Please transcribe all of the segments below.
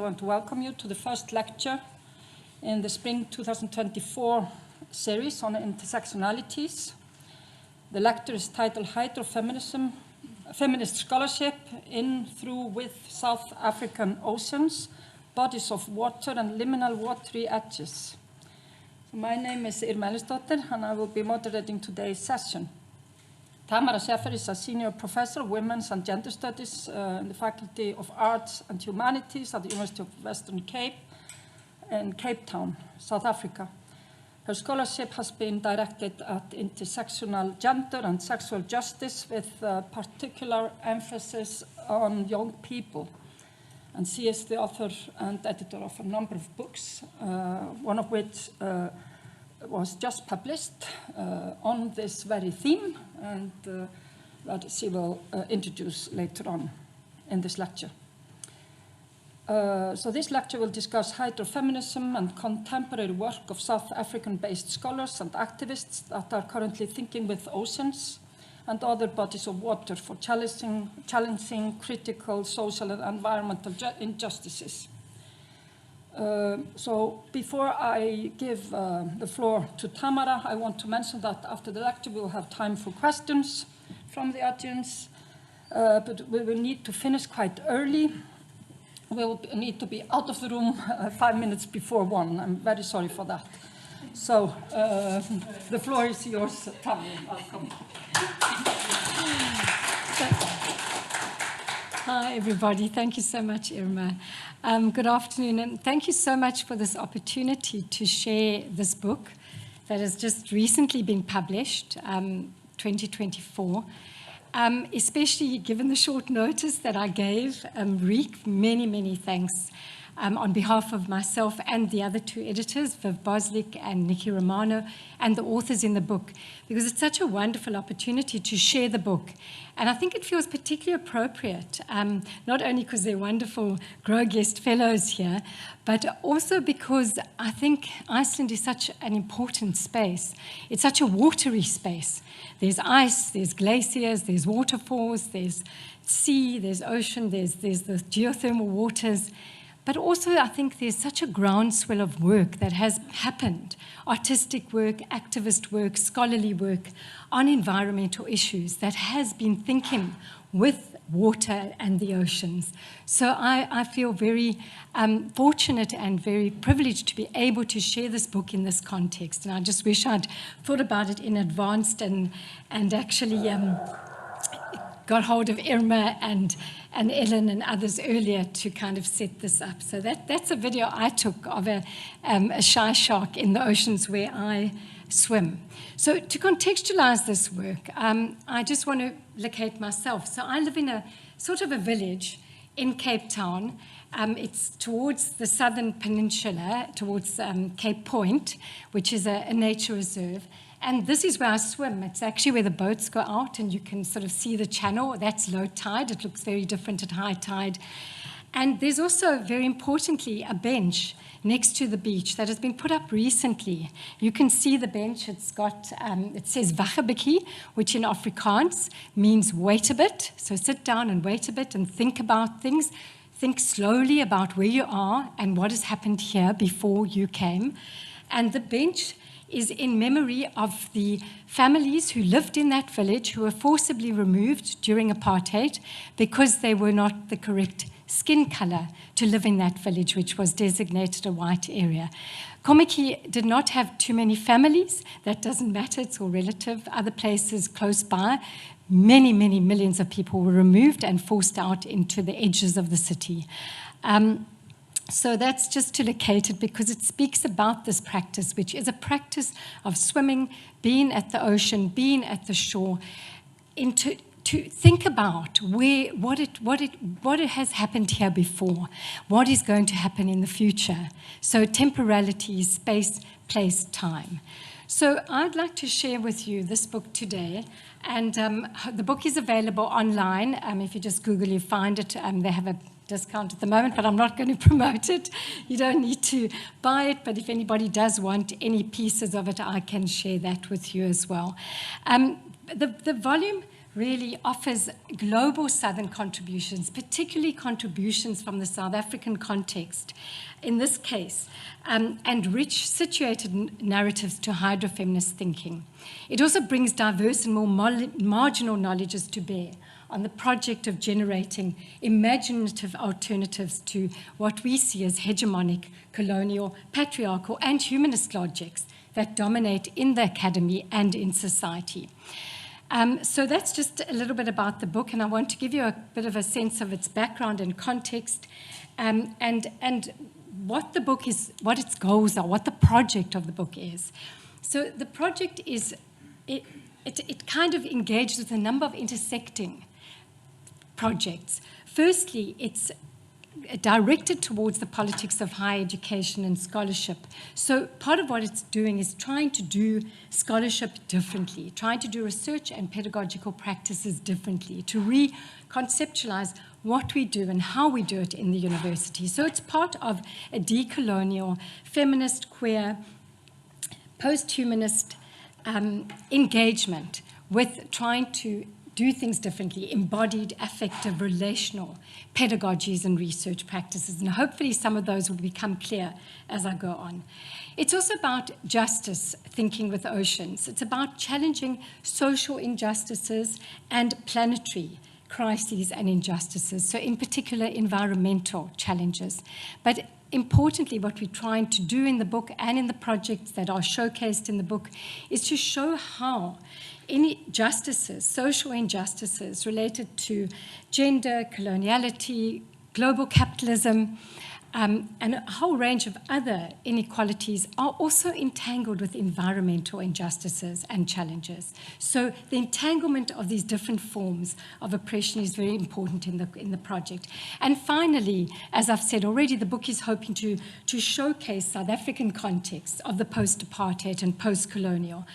I want to welcome you to the first lecture in the spring 2024 series on intersectionalities. The lecture is titled Hydrofeminism, Feminist Scholarship in, through, with South African Oceans, Bodies of Water and Liminal Watery Edges. My name is Irma Ellisdóttir, and I will be moderating today's session. Tamara Shefer is a senior professor of women's and gender studies in the Faculty of Arts and Humanities at the University of Western Cape in Cape Town, South Africa. Her scholarship has been directed at intersectional gender and sexual justice with particular emphasis on young people. And she is the author and editor of a number of books, one of which was just published on this very theme, and that she will introduce later on in this lecture. So this lecture will discuss hydrofeminism and contemporary work of South African-based scholars and activists that are currently thinking with oceans and other bodies of water for challenging critical social and environmental injustices. So before I give the floor to Tamara, I want to mention that after the lecture we will have time for questions from the audience, but we will need to finish quite early. We will need to be out of the room 5 minutes before 1. I'm very sorry for that. So the floor is yours, Tamara. Welcome. Hi, everybody. Thank you so much, Irma. Good afternoon, and thank you so much for this opportunity to share this book that has just recently been published, 2024. Especially given the short notice that I gave RIKK, many thanks on behalf of myself and the other two editors, Viv Boslik and Nikki Romano, and the authors in the book, because it's such a wonderful opportunity to share the book. And I think it feels particularly appropriate, not only because they're wonderful Grow Guest Fellows here, but also because I think Iceland is such an important space. It's such a watery space. There's ice, there's glaciers, there's waterfalls, there's sea, there's ocean, there's the geothermal waters. But also, I think there's such a groundswell of work that has happened, artistic work, activist work, scholarly work on environmental issues that has been thinking with water and the oceans. So I feel very fortunate and very privileged to be able to share this book in this context. And I just wish I'd thought about it in advance and actually got hold of Irma and Ellen and others earlier to kind of set this up. So that's a video I took of a shy shark in the oceans where I swim. So to contextualize this work, I just want to locate myself. So I live in a sort of a village in Cape Town. It's towards the southern peninsula, towards Cape Point, which is a nature reserve. And this is where I swim. It's actually where the boats go out, and you can sort of see the channel. That's low tide. It looks very different at high tide. And there's also, very importantly, a bench next to the beach that has been put up recently. You can see the bench. It's got, it says wag 'n bietjie, which in Afrikaans means wait a bit. So sit down and wait a bit and think about things. Think slowly about where you are and what has happened here before you came. And the bench is in memory of the families who lived in that village who were forcibly removed during apartheid because they were not the correct skin color to live in that village, which was designated a white area. Kommetjie did not have too many families. That doesn't matter, it's all relative. Other places close by, many millions of people were removed and forced out into the edges of the city. So that's just to locate it because it speaks about this practice, which is a practice of swimming, being at the ocean, being at the shore, to think about what has happened here before, what is going to happen in the future. So temporality, space, place, time. So I'd like to share with you this book today. And the book is available online. If you just Google, you find it. They have a discount at the moment, but I'm not going to promote it. You don't need to buy it, but if anybody does want any pieces of it, I can share that with you as well. The volume really offers global Southern contributions, particularly contributions from the South African context, in this case, and rich situated narratives to hydrofeminist thinking. It also brings diverse and more marginal knowledges to bear on the project of generating imaginative alternatives to what we see as hegemonic, colonial, patriarchal, and humanist logics that dominate in the academy and in society. So that's just a little bit about the book, and I want to give you a bit of a sense of its background and context, and what the book is, what its goals are, what the project of the book is. So the project is, it kind of engages with a number of intersecting projects. Firstly, it's directed towards the politics of higher education and scholarship. So part of what it's doing is trying to do scholarship differently, trying to do research and pedagogical practices differently, to reconceptualize what we do and how we do it in the university. So it's part of a decolonial, feminist, queer, post-humanist engagement with trying to do things differently, embodied, affective, relational pedagogies and research practices. And hopefully some of those will become clear as I go on. It's also about justice, thinking with oceans. It's about challenging social injustices and planetary crises and injustices, so in particular environmental challenges. But importantly, what we're trying to do in the book and in the projects that are showcased in the book is to show how any justices, social injustices related to gender, coloniality, global capitalism, and a whole range of other inequalities are also entangled with environmental injustices and challenges. So the entanglement of these different forms of oppression is very important in the project. And finally, as I've said already, the book is hoping to showcase South African contexts of the post-apartheid and post-colonial.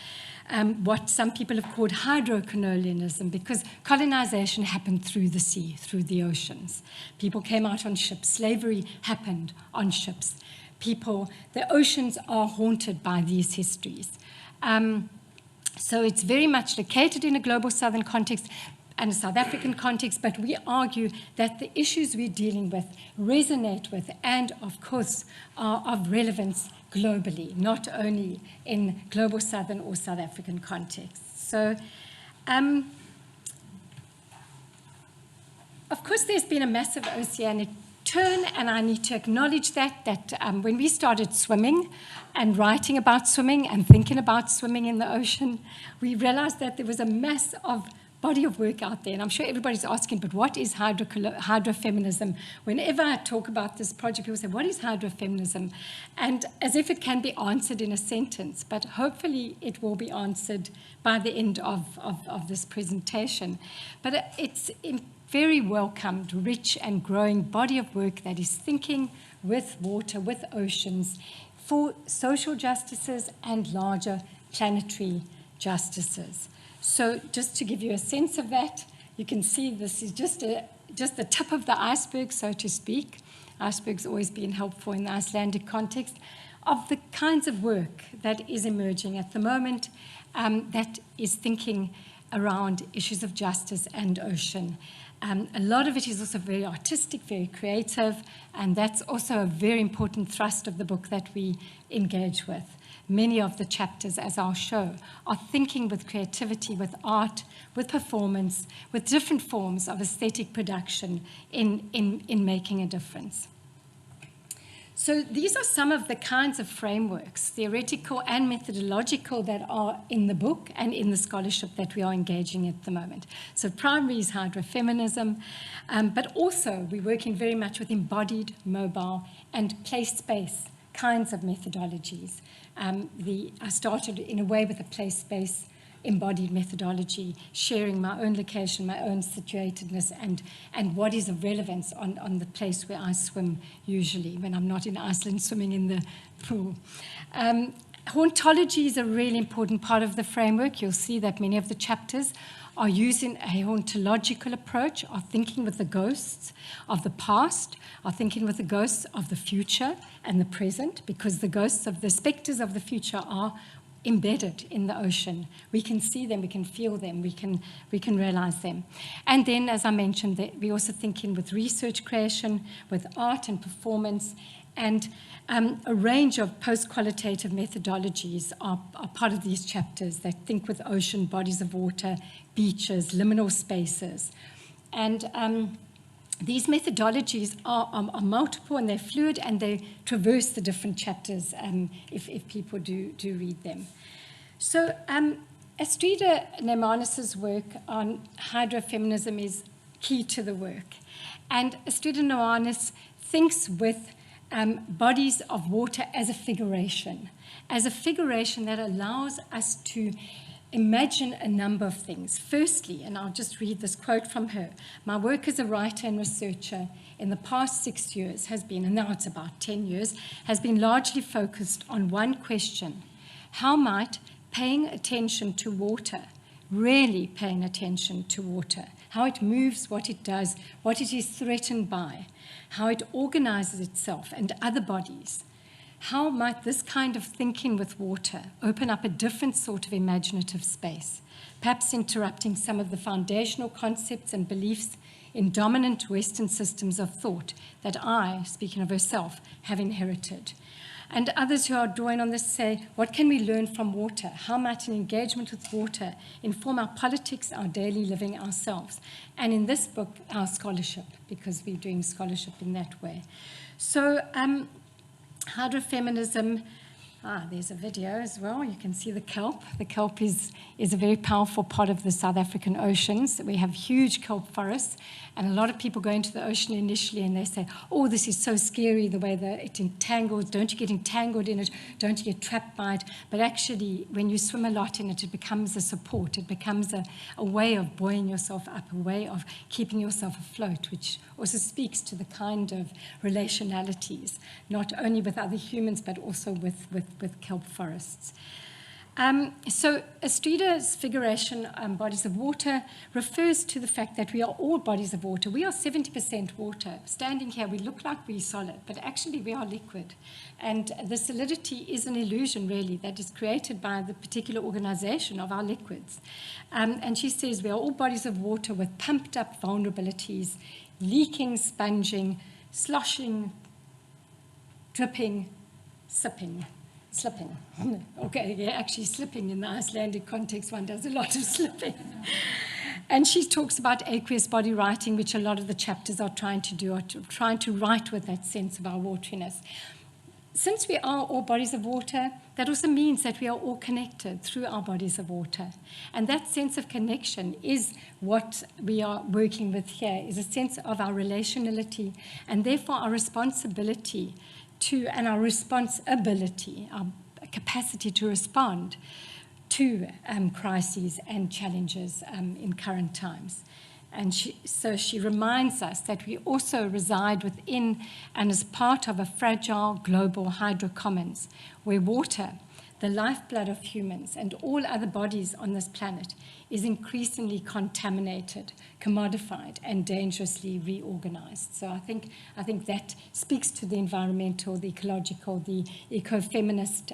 What some people have called hydrocolonialism, because colonization happened through the sea, through the oceans. People came out on ships. Slavery happened on ships. The oceans are haunted by these histories. So it's very much located in a global Southern context and a South African context, but we argue that the issues we're dealing with resonate with and, of course, are of relevance globally, not only in global Southern or South African contexts. So, of course, there's been a massive oceanic turn, and I need to acknowledge that when we started swimming and writing about swimming and thinking about swimming in the ocean, we realized that there was a mass of body of work out there, and I'm sure everybody's asking, but what is hydrofeminism? Whenever I talk about this project, people say, what is hydrofeminism? And as if it can be answered in a sentence, but hopefully it will be answered by the end of this presentation. But it's a very welcomed, rich and growing body of work that is thinking with water, with oceans, for social justices and larger planetary justices. So just to give you a sense of that, you can see this is just the tip of the iceberg, so to speak. Iceberg's always been helpful in the Icelandic context, of the kinds of work that is emerging at the moment that is thinking around issues of justice and ocean. A lot of it is also very artistic, very creative, and that's also a very important thrust of the book that we engage with. Many of the chapters, as I'll show, are thinking with creativity, with art, with performance, with different forms of aesthetic production in making a difference. So these are some of the kinds of frameworks, theoretical and methodological, that are in the book and in the scholarship that we are engaging at the moment. So primary is hydrofeminism, but also we're working very much with embodied, mobile, and place-space kinds of methodologies. I started in a way with a place-space embodied methodology, sharing my own location, my own situatedness, and what is of relevance on the place where I swim usually, when I'm not in Iceland swimming in the pool. Hauntology is a really important part of the framework. You'll see that many of the chapters are using a hauntological approach, are thinking with the ghosts of the past, are thinking with the ghosts of the future and the present, because the ghosts of the specters of the future are embedded in the ocean. We can see them, we can feel them, we can realize them. And then, as I mentioned, we also think in with research creation, with art and performance, and a range of post-qualitative methodologies are part of these chapters that think with ocean, bodies of water, beaches, liminal spaces. And these methodologies are multiple and they're fluid and they traverse the different chapters if people do read them. So Astrida Neimanis' work on hydrofeminism is key to the work. And Astrida Neimanis thinks with bodies of water as a figuration that allows us to imagine a number of things. Firstly, and I'll just read this quote from her, my work as a writer and researcher in the past 6 years has been, and now it's about 10 years, has been largely focused on one question: how might paying attention to water, really paying attention to water, how it moves, what it does, what it is threatened by, how it organizes itself and other bodies, how might this kind of thinking with water open up a different sort of imaginative space, perhaps interrupting some of the foundational concepts and beliefs in dominant Western systems of thought that I, speaking of herself, have inherited. And others who are drawing on this say, what can we learn from water? How might an engagement with water inform our politics, our daily living, ourselves? And in this book, our scholarship, because we're doing scholarship in that way. So, hydrofeminism, there's a video as well. You can see the kelp. The kelp is a very powerful part of the South African oceans. We have huge kelp forests, and a lot of people go into the ocean initially and they say, oh, this is so scary, the way that it entangles. Don't you get entangled in it? Don't you get trapped by it? But actually, when you swim a lot in it, it becomes a support. It becomes a way of buoying yourself up, a way of keeping yourself afloat, which also speaks to the kind of relationalities, not only with other humans, but also with kelp forests. So Astrida's figuration, bodies of water, refers to the fact that we are all bodies of water. We are 70% water. Standing here, we look like we're solid, but actually we are liquid. And the solidity is an illusion, really, that is created by the particular organization of our liquids. And she says we are all bodies of water with pumped up vulnerabilities, leaking, sponging, sloshing, dripping, sipping. Slipping. Okay, yeah, actually slipping in the Icelandic context, one does a lot of slipping. And she talks about aqueous body writing, which a lot of the chapters are trying to do, trying to write with that sense of our wateriness. Since we are all bodies of water, that also means that we are all connected through our bodies of water. And that sense of connection is what we are working with here, is a sense of our relationality and therefore our responsibility to, and our responsibility, our capacity to respond to crises and challenges in current times. And so she reminds us that we also reside within and as part of a fragile global hydrocommons, where water, the lifeblood of humans and all other bodies on this planet, is increasingly contaminated, commodified, and dangerously reorganized. So I think that speaks to the environmental, the ecological, the eco-feminist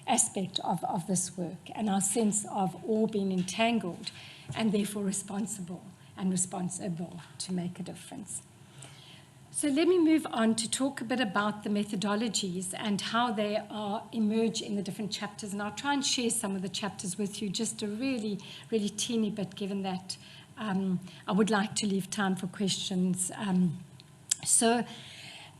aspect of this work, and our sense of all being entangled and therefore responsible to make a difference. So let me move on to talk a bit about the methodologies and how they emerge in the different chapters. And I'll try and share some of the chapters with you, just a really, really teeny bit, given that I would like to leave time for questions. So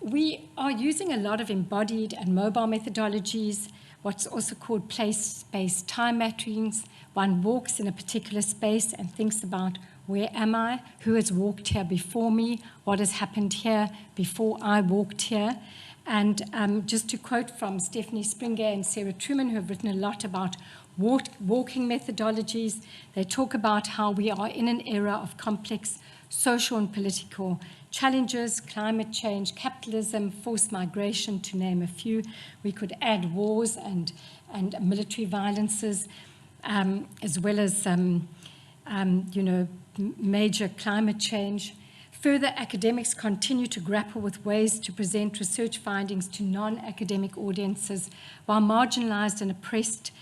we are using a lot of embodied and mobile methodologies, what's also called place-space time matchings. One walks in a particular space and thinks about, where am I? Who has walked here before me? What has happened here before I walked here? And just to quote from Stephanie Springer and Sarah Truman, who have written a lot about walking methodologies, they talk about how we are in an era of complex social and political challenges, climate change, capitalism, forced migration, to name a few. We could add wars and military violences, as well as major climate change. Further, academics continue to grapple with ways to present research findings to non-academic audiences, while marginalized and oppressed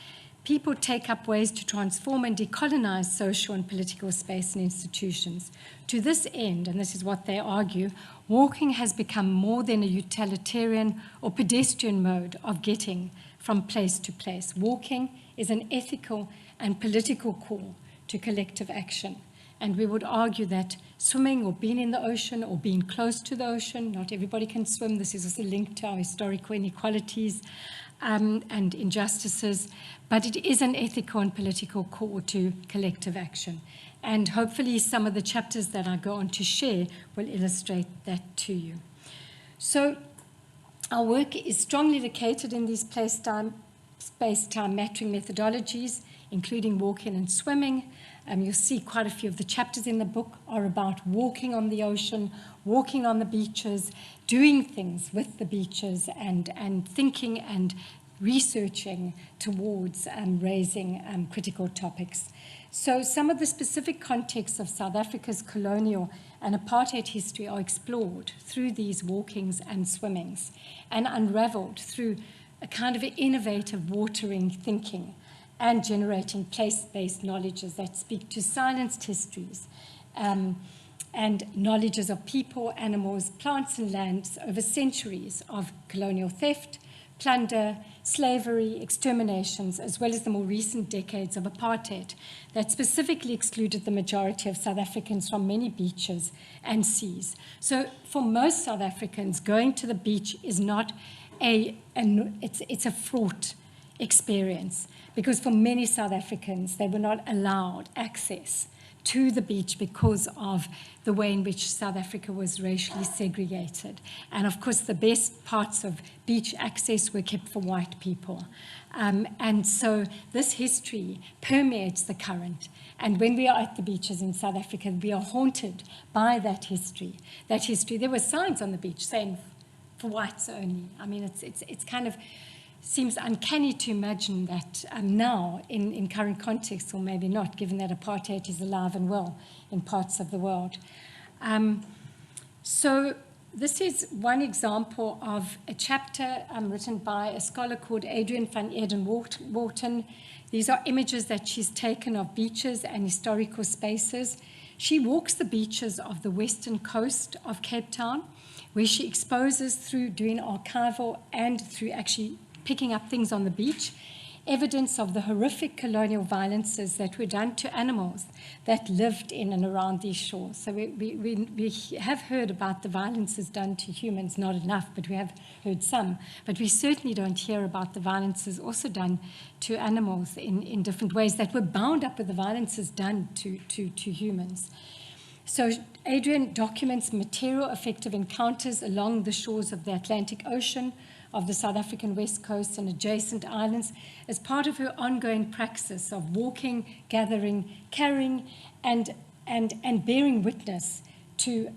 people take up ways to transform and decolonize social and political space and institutions. To this end, and this is what they argue, walking has become more than a utilitarian or pedestrian mode of getting from place to place. Walking is an ethical and political call to collective action. And we would argue that swimming or being in the ocean or being close to the ocean, not everybody can swim. This is also linked to our historical inequalities and injustices, but it is an ethical and political call to collective action. And hopefully some of the chapters that I go on to share will illustrate that to you. So our work is strongly located in these space-time mattering methodologies, including walking and swimming. You'll see quite a few of the chapters in the book are about walking on the ocean, walking on the beaches, doing things with the beaches, and thinking and researching towards raising critical topics. So some of the specific contexts of South Africa's colonial and apartheid history are explored through these walkings and swimmings and unraveled through a kind of innovative watering thinking and generating place-based knowledges that speak to silenced histories and knowledges of people, animals, plants, and lands over centuries of colonial theft, plunder, slavery, exterminations, as well as the more recent decades of apartheid that specifically excluded the majority of South Africans from many beaches and seas. So for most South Africans, going to the beach is not it's a fraught experience, because for many South Africans, they were not allowed access to the beach because of the way in which South Africa was racially segregated. And of course, the best parts of beach access were kept for white people. And so this history permeates the current. And when we are at the beaches in South Africa, we are haunted by that history. That history, there were signs on the beach saying, for whites only. I mean, it's kind of seems uncanny to imagine that now in current context, or maybe not, given that apartheid is alive and well in parts of the world. So this is one example of a chapter written by a scholar called Adrian van Eeden-Wharton. These are images that she's taken of beaches and historical spaces. She walks the beaches of the western coast of Cape Town, where she exposes through doing archival and through actually picking up things on the beach, evidence of the horrific colonial violences that were done to animals that lived in and around these shores. So we have heard about the violences done to humans, not enough, but we have heard some. But we certainly don't hear about the violences also done to animals in different ways that were bound up with the violences done to humans. So Adrian documents material effective encounters along the shores of the Atlantic Ocean, of the South African West Coast and adjacent islands as part of her ongoing praxis of walking, gathering, carrying, and bearing witness to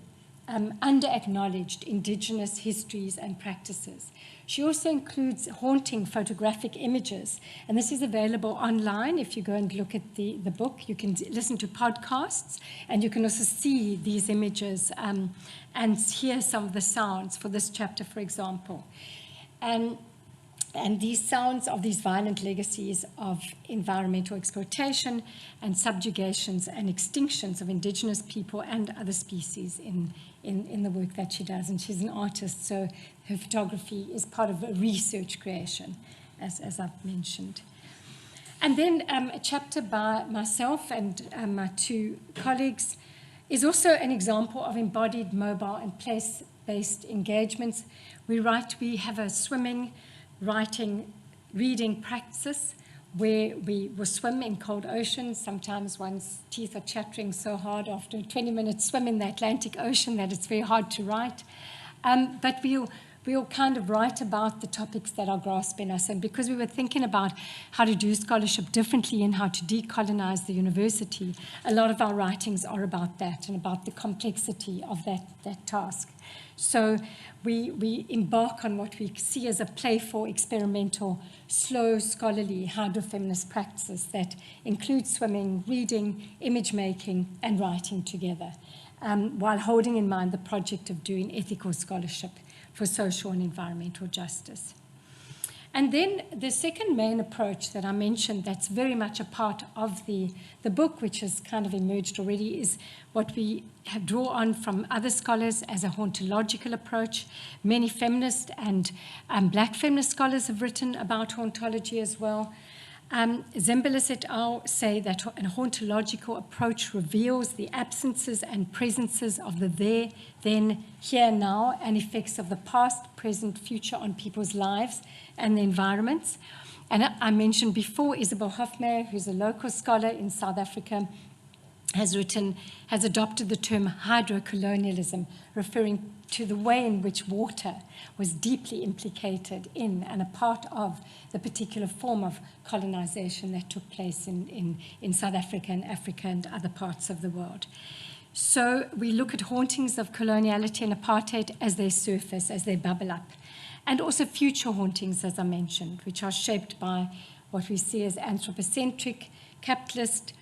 under-acknowledged indigenous histories and practices. She also includes haunting photographic images, and this is available online. If you go and look at the book, you can listen to podcasts, and you can also see these images and hear some of the sounds for this chapter, for example. And these sounds of these violent legacies of environmental exploitation and subjugations and extinctions of indigenous people and other species in the work that she does. And she's an artist, so her photography is part of a research creation, as I've mentioned. And then a chapter by myself and my two colleagues is also an example of embodied mobile and place-based engagements. We have a swimming, writing, reading practice where we will swim in cold oceans. Sometimes one's teeth are chattering so hard after a 20-minute swim in the Atlantic Ocean that it's very hard to write. But we'll kind of write about the topics that are grasping us. And because we were thinking about how to do scholarship differently and how to decolonize the university, a lot of our writings are about that and about the complexity of that task. So we embark on what we see as a playful, experimental, slow, scholarly, hydrofeminist practice that includes swimming, reading, image making, and writing together, while holding in mind the project of doing ethical scholarship for social and environmental justice. And then the second main approach that I mentioned that's very much a part of the book, which has kind of emerged already, is what we have drawn on from other scholars as a hauntological approach. Many feminist and black feminist scholars have written about hauntology as well. Zembelis et al. Say that a hauntological approach reveals the absences and presences of the there, then, here, now, and effects of the past, present, future on people's lives and the environments. And I mentioned before Isabel Hofmeyr, who's a local scholar in South Africa, has adopted the term hydrocolonialism, referring to the way in which water was deeply implicated in and a part of the particular form of colonization that took place in South Africa and other parts of the world. So we look at hauntings of coloniality and apartheid as they surface, as they bubble up, and also future hauntings, as I mentioned, which are shaped by what we see as anthropocentric, capitalist,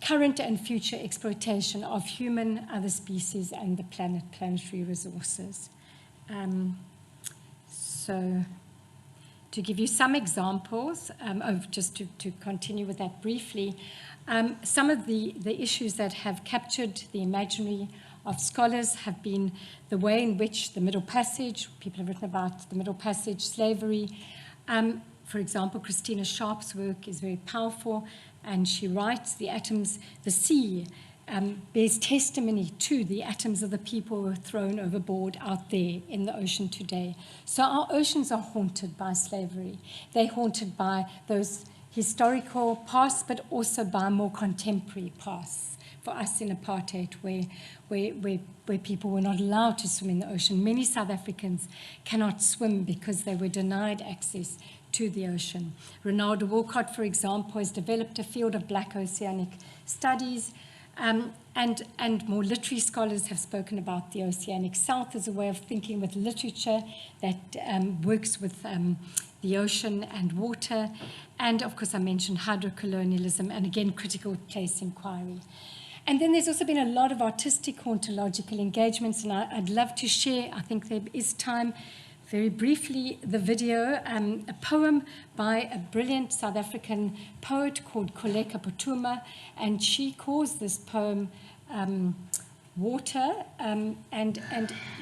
current and future exploitation of human, other species, and the planetary resources. So to give you some examples, just to continue with that briefly, some of the issues that have captured the imaginary of scholars have been the way in which the Middle Passage, people have written about the Middle Passage, slavery. For example, Christina Sharp's work is very powerful, and she writes, the atoms, the sea bears testimony to the atoms of the people who were thrown overboard out there in the ocean today. So our oceans are haunted by slavery. They're haunted by those historical pasts, but also by more contemporary pasts. For us in apartheid, where people were not allowed to swim in the ocean. Many South Africans cannot swim because they were denied access to the ocean. Ronaldo Wolcott, for example, has developed a field of black oceanic studies, and more literary scholars have spoken about the oceanic south as a way of thinking with literature that works with the ocean and water. And of course, I mentioned hydrocolonialism and again, critical place inquiry. And then there's also been a lot of artistic hauntological engagements, and I'd love to share, I think there is time, very briefly, the video, a poem by a brilliant South African poet called Koleka Potuma, and she calls this poem Water, and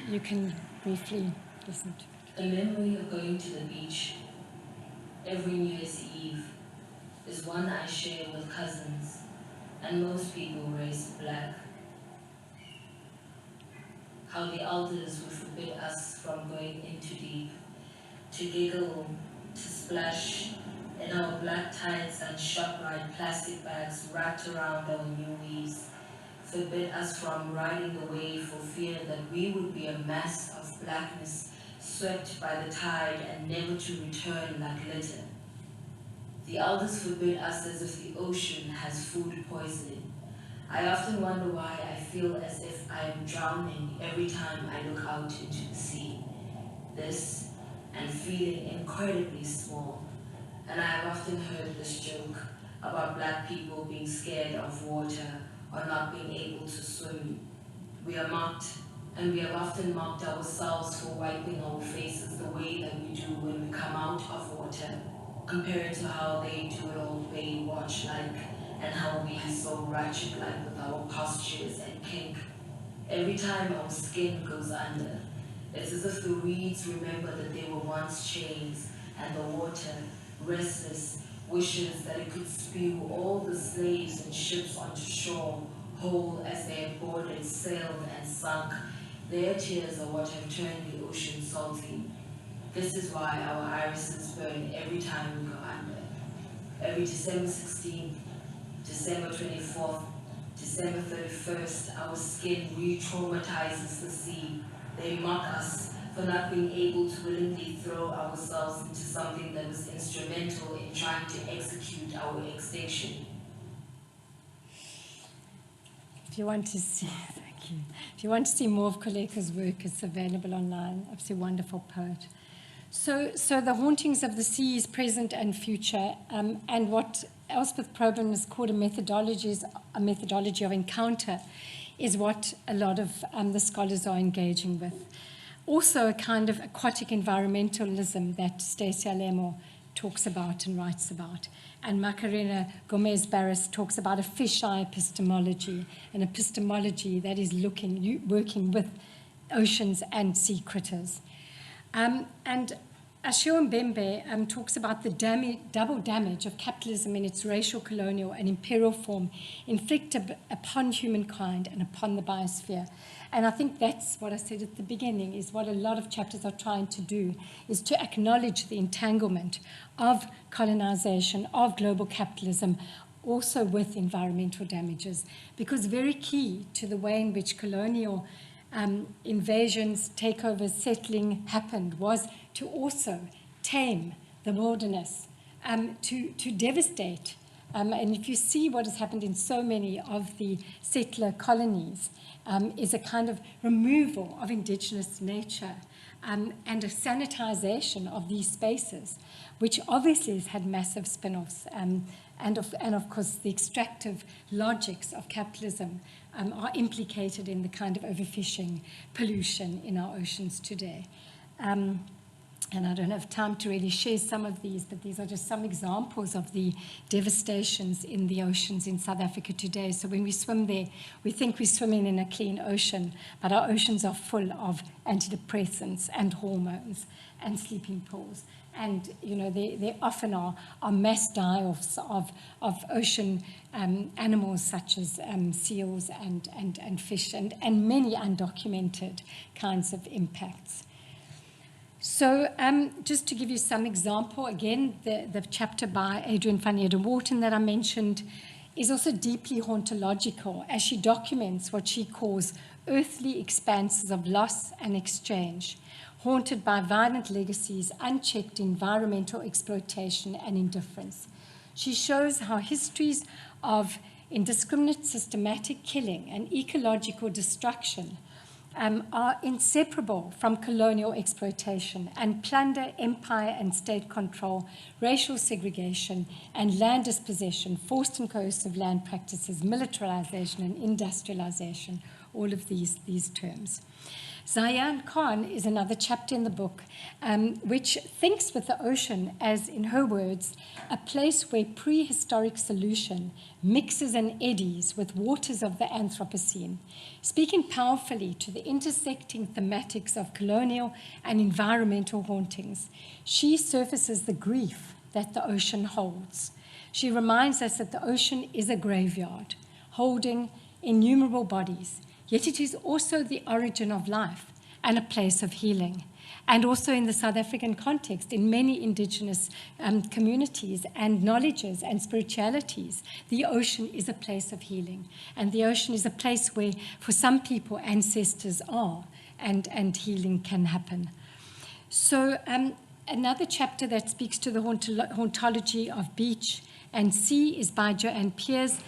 you can briefly listen to it. The memory of going to the beach every New Year's Eve is one I share with cousins, and most people raised black. How the elders would forbid us from going in too deep, to giggle, to splash in our black tights and ShopRite plastic bags wrapped around our new weaves, forbid us from riding the wave for fear that we would be a mass of blackness swept by the tide and never to return like litter. The elders forbid us as if the ocean has food poisoning. I often wonder why I feel as if I am drowning every time I look out into the sea. This, and feeling incredibly small. And I have often heard this joke about black people being scared of water or not being able to swim. We are mocked, and we have often mocked ourselves for wiping our faces the way that we do when we come out of water, compared to how they do it all Baywatch-like, and how we so ratchet-like with our postures and kink. Every time our skin goes under, it's as if the reeds remember that they were once chains, and the water, restless, wishes that it could spew all the slaves and ships onto shore, whole as they had boarded, sailed, and sunk. Their tears are what have turned the ocean salty. This is why our irises burn every time we go under. Every December 16th, December 24th, December 31st, our skin re-traumatizes the sea. They mock us for not being able to willingly throw ourselves into something that was instrumental in trying to execute our extinction. If you want to see, thank you. If you want to see more of Koleka's work, it's available online. Absolutely wonderful poet. So the hauntings of the sea is present and future, and what Elspeth Probyn has called a methodology of encounter is what a lot of the scholars are engaging with. also a kind of aquatic environmentalism that Stacia Lemo talks about and writes about. And Macarena Gomez-Barris talks about a fish-eye epistemology, an epistemology that is working with oceans and sea critters. And Ashio Mbembe talks about the double damage of capitalism in its racial, colonial, and imperial form inflicted upon humankind and upon the biosphere. And I think that's what I said at the beginning, is what a lot of chapters are trying to do, is to acknowledge the entanglement of colonization, of global capitalism, also with environmental damages, because very key to the way in which colonial invasions, takeovers, settling happened was to also tame the wilderness, to devastate. And if you see what has happened in so many of the settler colonies, is a kind of removal of indigenous nature and a sanitization of these spaces, which obviously has had massive spin-offs. And of course, the extractive logics of capitalism are implicated in the kind of overfishing, pollution in our oceans today. And I don't have time to really share some of these, but these are just some examples of the devastations in the oceans in South Africa today. So when we swim there, we think we're swimming in a clean ocean, but our oceans are full of antidepressants and hormones and sleeping pools. And, you know, there often are mass die-offs of ocean animals such as seals and fish and many undocumented kinds of impacts. So just to give you some example, again, the chapter by Adrienne van Heerden-Wharton that I mentioned is also deeply hauntological, as she documents what she calls earthly expanses of loss and exchange, haunted by violent legacies, unchecked environmental exploitation and indifference. She shows how histories of indiscriminate systematic killing and ecological destruction are inseparable from colonial exploitation and plunder, empire and state control, racial segregation and land dispossession, forced and coercive land practices, militarization and industrialization, all of these terms. Zayan Khan is another chapter in the book which thinks with the ocean as, in her words, a place where prehistoric solution mixes and eddies with waters of the Anthropocene, speaking powerfully to the intersecting thematics of colonial and environmental hauntings. She surfaces the grief that the ocean holds. She reminds us that the ocean is a graveyard, holding innumerable bodies, yet it is also the origin of life and a place of healing. And also in the South African context, in many indigenous communities and knowledges and spiritualities, the ocean is a place of healing. And the ocean is a place where, for some people, ancestors are, and healing can happen. So another chapter that speaks to the hauntology of beach and sea is by Joanne Peers,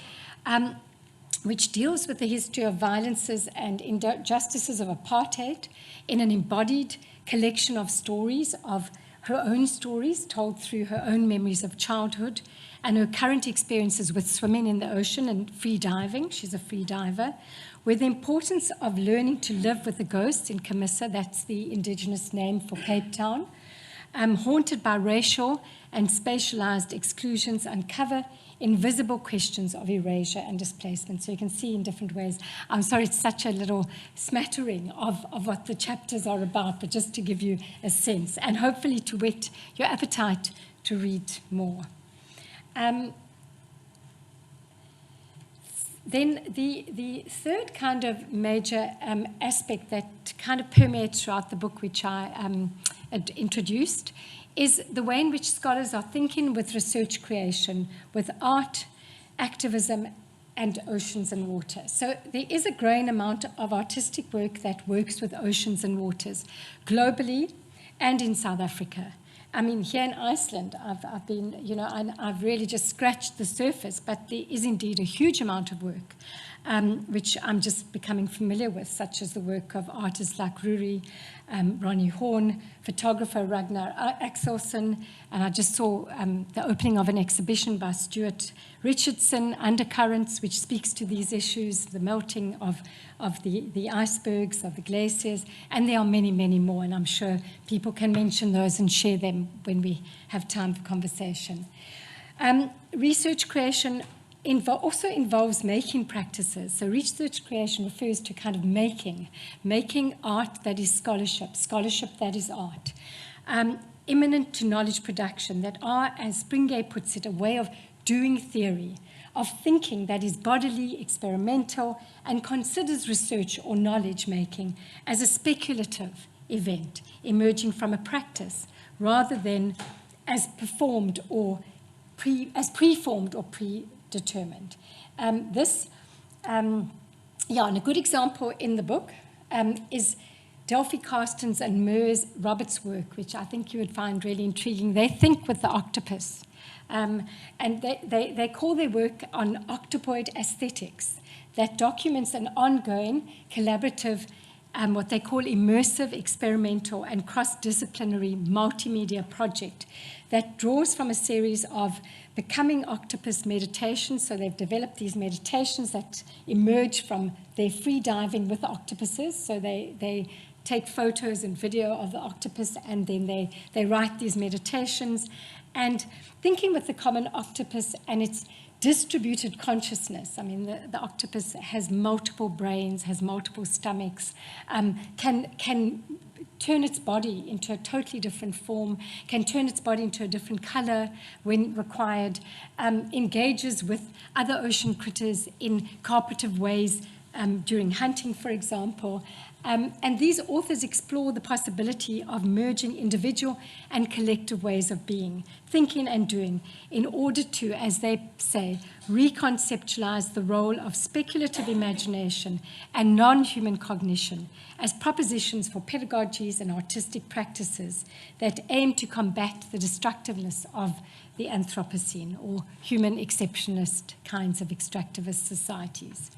which deals with the history of violences and injustices of apartheid in an embodied collection of stories, of her own stories told through her own memories of childhood and her current experiences with swimming in the ocean and free diving. She's a free diver, where the importance of learning to live with the ghosts in Camissa, that's the indigenous name for Cape Town, haunted by racial and spatialized exclusions, uncover invisible questions of erasure and displacement. So you can see in different ways. I'm sorry, it's such a little smattering of what the chapters are about, but just to give you a sense, and hopefully to whet your appetite to read more. Then the third kind of major aspect that kind of permeates throughout the book, which I had introduced, is the way in which scholars are thinking with research creation, with art, activism, and oceans and water. So there is a growing amount of artistic work that works with oceans and waters, globally and in South Africa. I mean, here in Iceland, I've been, you know, I've really just scratched the surface, but there is indeed a huge amount of work, which I'm just becoming familiar with, such as the work of artists like Ruri, Ronnie Horn, photographer Ragnar Axelsson, and I just saw the opening of an exhibition by Stuart Richardson, Undercurrents, which speaks to these issues, the melting of the icebergs, of the glaciers, and there are many, many more, and I'm sure people can mention those and share them when we have time for conversation. Research creation also involves making practices. So research creation refers to kind of making art that is scholarship, scholarship that is art. Imminent to knowledge production that are, as Springay puts it, a way of doing theory, of thinking that is bodily, experimental, and considers research or knowledge making as a speculative event emerging from a practice rather than as performed or preformed or predetermined. And a good example in the book is Delphi Carsten's and Merz Roberts' work, which I think you would find really intriguing. They think with the octopus. And they call their work on octopoid aesthetics that documents an ongoing, collaborative, what they call immersive, experimental, and cross-disciplinary multimedia project that draws from a series of becoming octopus meditations. So they've developed these meditations that emerge from their free diving with the octopuses. So they take photos and video of the octopus, and then they write these meditations. And thinking with the common octopus and its distributed consciousness. I mean, the octopus has multiple brains, has multiple stomachs, can turn its body into a totally different form, can turn its body into a different color when required, engages with other ocean critters in cooperative ways during hunting, for example. And these authors explore the possibility of merging individual and collective ways of being, thinking and doing, in order to, as they say, reconceptualize the role of speculative imagination and non-human cognition as propositions for pedagogies and artistic practices that aim to combat the destructiveness of the Anthropocene or human exceptionist kinds of extractivist societies.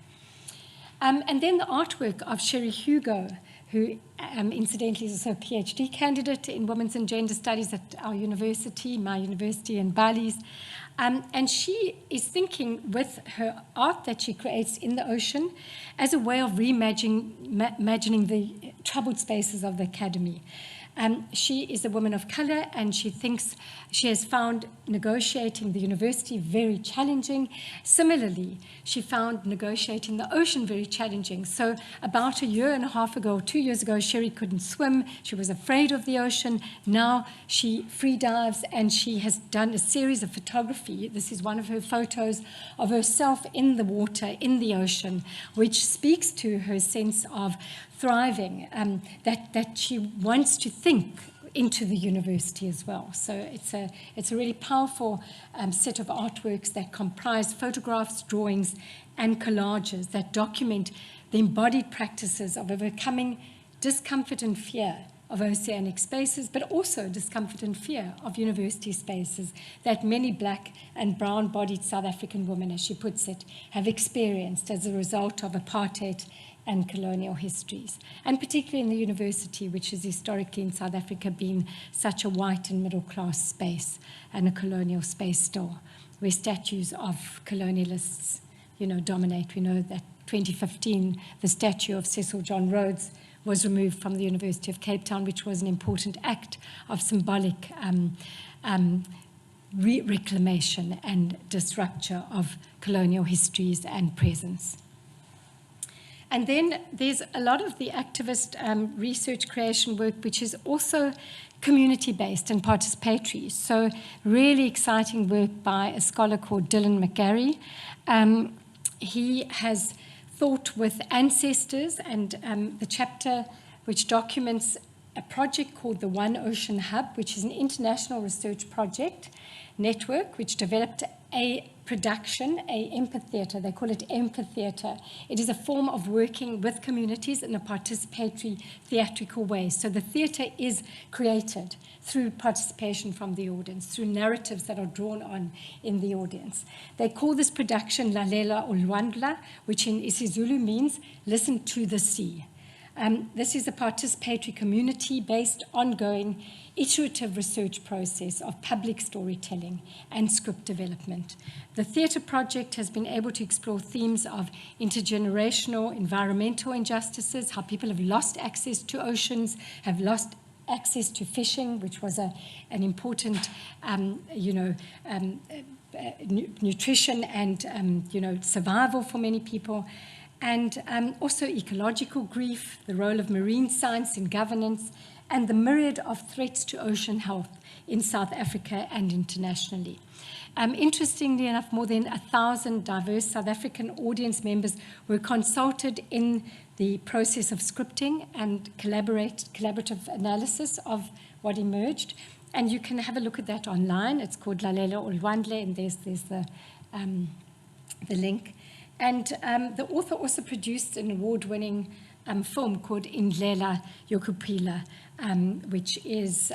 And then the artwork of Sherry Hugo, who incidentally is also a PhD candidate in women's and gender studies at our university, my university in Bali's. And she is thinking with her art that she creates in the ocean as a way of reimagining the troubled spaces of the academy. She is a woman of color, and she thinks she has found negotiating the university very challenging. Similarly, she found negotiating the ocean very challenging. So about 1.5 years ago, or 2 years ago, Sherry couldn't swim. She was afraid of the ocean. Now she free dives, and she has done a series of photography. This is one of her photos of herself in the water, in the ocean, which speaks to her sense of thriving, that she wants to think into the university as well. So it's a really powerful set of artworks that comprise photographs, drawings, and collages that document the embodied practices of overcoming discomfort and fear of oceanic spaces, but also discomfort and fear of university spaces that many black and brown-bodied South African women, as she puts it, have experienced as a result of apartheid and colonial histories, and particularly in the university, which has historically in South Africa been such a white and middle-class space and a colonial space still, where statues of colonialists, dominate. We know that 2015, the statue of Cecil John Rhodes was removed from the University of Cape Town, which was an important act of symbolic reclamation and disrupture of colonial histories and presence. And then there's a lot of the activist research creation work, which is also community-based and participatory. So really exciting work by a scholar called Dylan McGarry. He has thought with ancestors, and the chapter which documents a project called the One Ocean Hub, which is an international research project network which developed a production, a empatheater. They call it empatheater. It is a form of working with communities in a participatory theatrical way. So the theater is created through participation from the audience, through narratives that are drawn on in the audience. They call this production Lalela Ulwandla, which in isiZulu means listen to the sea. This is a participatory community-based ongoing iterative research process of public storytelling and script development. The theatre project has been able to explore themes of intergenerational environmental injustices, how people have lost access to oceans, have lost access to fishing, which was an important, nutrition and, survival for many people. And also ecological grief, the role of marine science in governance, and the myriad of threats to ocean health in South Africa and internationally. Interestingly enough, more than 1,000 diverse South African audience members were consulted in the process of scripting and collaborative analysis of what emerged. And you can have a look at that online. It's called Lalela Olwandle, and there's the link. And the author also produced an award-winning film called Indlela Yokuphila, which is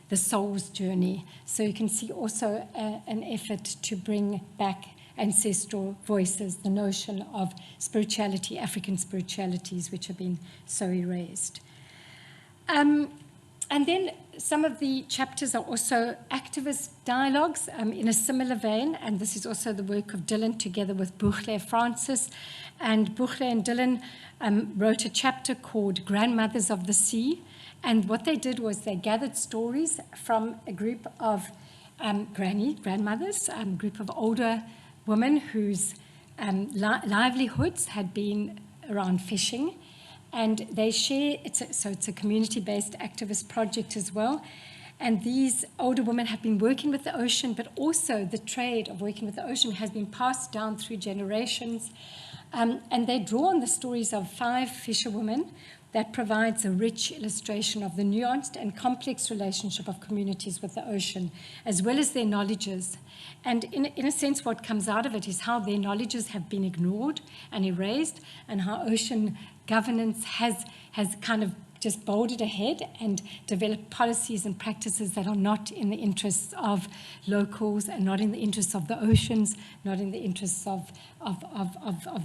the soul's journey. So you can see also an effort to bring back ancestral voices, the notion of spirituality, African spiritualities, which have been so erased. And then some of the chapters are also activist dialogues in a similar vein, and this is also the work of Dylan together with Buchle Francis. And Buchle and Dylan wrote a chapter called Grandmothers of the Sea, and what they did was they gathered stories from a group of grandmothers, a group of older women whose livelihoods had been around fishing. And they share, so it's a community-based activist project as well. And these older women have been working with the ocean, but also the trade of working with the ocean has been passed down through generations. And they draw on the stories of 5 fisherwomen that provides a rich illustration of the nuanced and complex relationship of communities with the ocean, as well as their knowledges. And in a sense, what comes out of it is how their knowledges have been ignored and erased, and how ocean governance has kind of just bolted ahead and developed policies and practices that are not in the interests of locals and not in the interests of the oceans, not in the interests of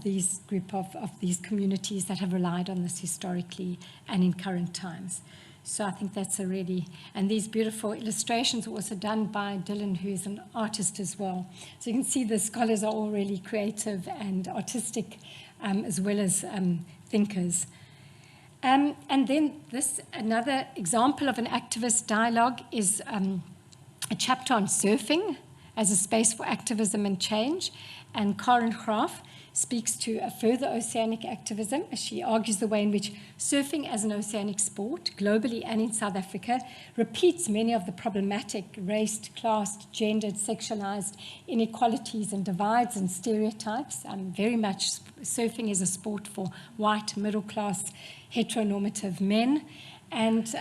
these group of these communities that have relied on this historically and in current times. So I think that's a really, and these beautiful illustrations were also done by Dylan, who is an artist as well. So you can see the scholars are all really creative and artistic, as well as thinkers. And then another example of an activist dialogue is a chapter on surfing as a space for activism and change. And Karen Graaf speaks to a further oceanic activism. She argues the way in which surfing as an oceanic sport, globally and in South Africa, repeats many of the problematic raced, classed, gendered, sexualized inequalities and divides and stereotypes. Very much surfing is a sport for white, middle-class, heteronormative men. And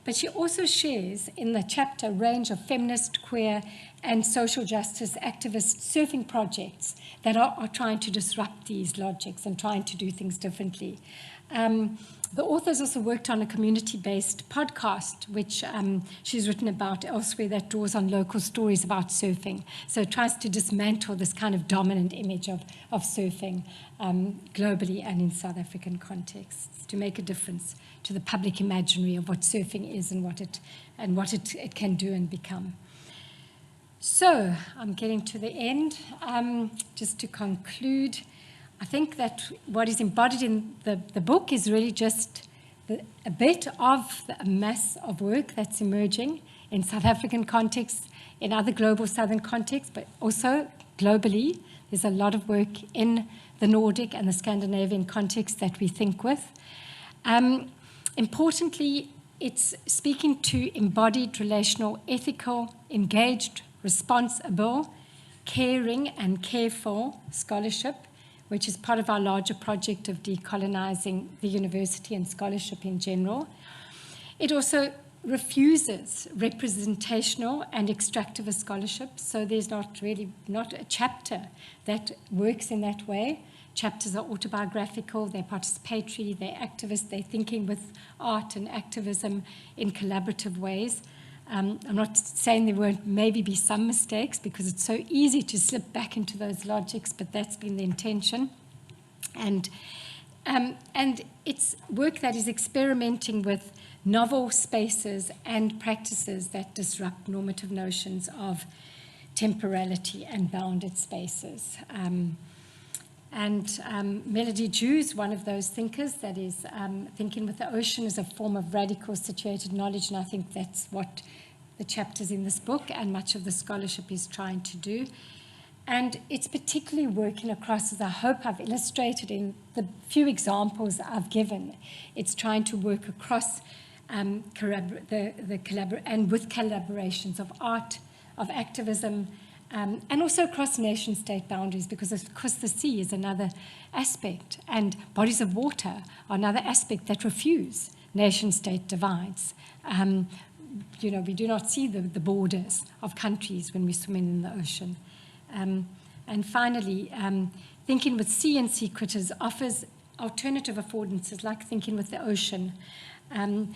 but she also shares in the chapter a range of feminist, queer, and social justice activist surfing projects that are trying to disrupt these logics and trying to do things differently. The author's also worked on a community-based podcast, which she's written about elsewhere, that draws on local stories about surfing. So it tries to dismantle this kind of dominant image of surfing globally and in South African contexts, to make a difference to the public imaginary of what surfing is and what it can do and become. So I'm getting to the end. Just to conclude, I think that what is embodied in the book is really just a bit of a mass of work that's emerging in South African contexts, in other global southern contexts, but also globally. There's a lot of work in the Nordic and the Scandinavian context that we think with. Importantly, it's speaking to embodied, relational, ethical, engaged, responsible, caring and careful scholarship, which is part of our larger project of decolonizing the university and scholarship in general. It also refuses representational and extractivist scholarship, so there's not a chapter that works in that way. Chapters are autobiographical, they're participatory, they're activist, they're thinking with art and activism in collaborative ways. I'm not saying there won't maybe be some mistakes, because it's so easy to slip back into those logics, but that's been the intention. And And it's work that is experimenting with novel spaces and practices that disrupt normative notions of temporality and bounded spaces. Melody Drew's one of those thinkers that is thinking with the ocean as a form of radical situated knowledge, and I think that's what the chapters in this book and much of the scholarship is trying to do. And it's particularly working across, as I hope I've illustrated in the few examples I've given, it's trying to work across and with collaborations of art, of activism, and also across nation-state boundaries, because of course the sea is another aspect, and bodies of water are another aspect that refuse nation-state divides. We do not see the borders of countries when we're swimming in the ocean. And finally, thinking with sea and sea critters offers alternative affordances, like thinking with the ocean. And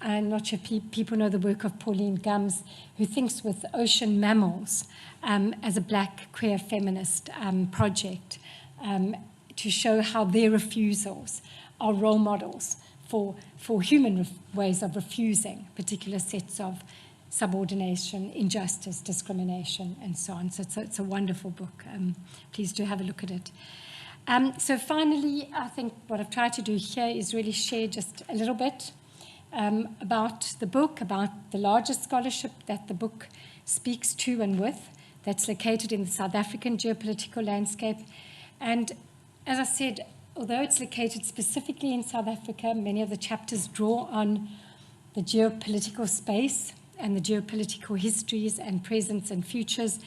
I'm not sure people know the work of Pauline Gums, who thinks with ocean mammals as a black queer feminist project to show how their refusals are role models for human ways of refusing particular sets of subordination, injustice, discrimination, and so on. So it's a wonderful book. Please do have a look at it. So finally, I think what I've tried to do here is really share just a little bit about the book, about the larger scholarship that the book speaks to and with, that's located in the South African geopolitical landscape. And as I said, although it's located specifically in South Africa, many of the chapters draw on the geopolitical space and the geopolitical histories and presents and futures.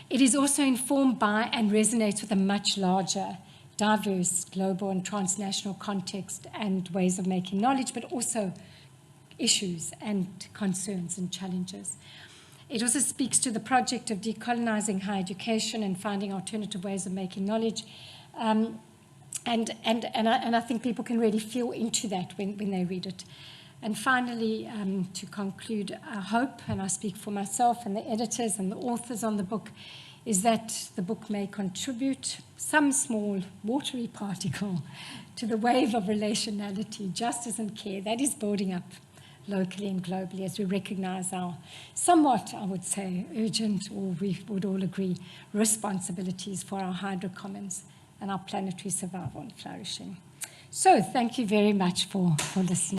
It is also informed by and resonates with a much larger, diverse global and transnational context and ways of making knowledge, but also issues and concerns and challenges. It also speaks to the project of decolonizing higher education and finding alternative ways of making knowledge. And I think people can really feel into that when they read it. And finally, to conclude, I hope, and I speak for myself and the editors and the authors on the book, is that the book may contribute some small watery particle to the wave of relationality, justice and care that is building up locally and globally as we recognize our somewhat, I would say, urgent, or we would all agree, responsibilities for our hydrocommons and our planetary survival and flourishing. So thank you very much for listening.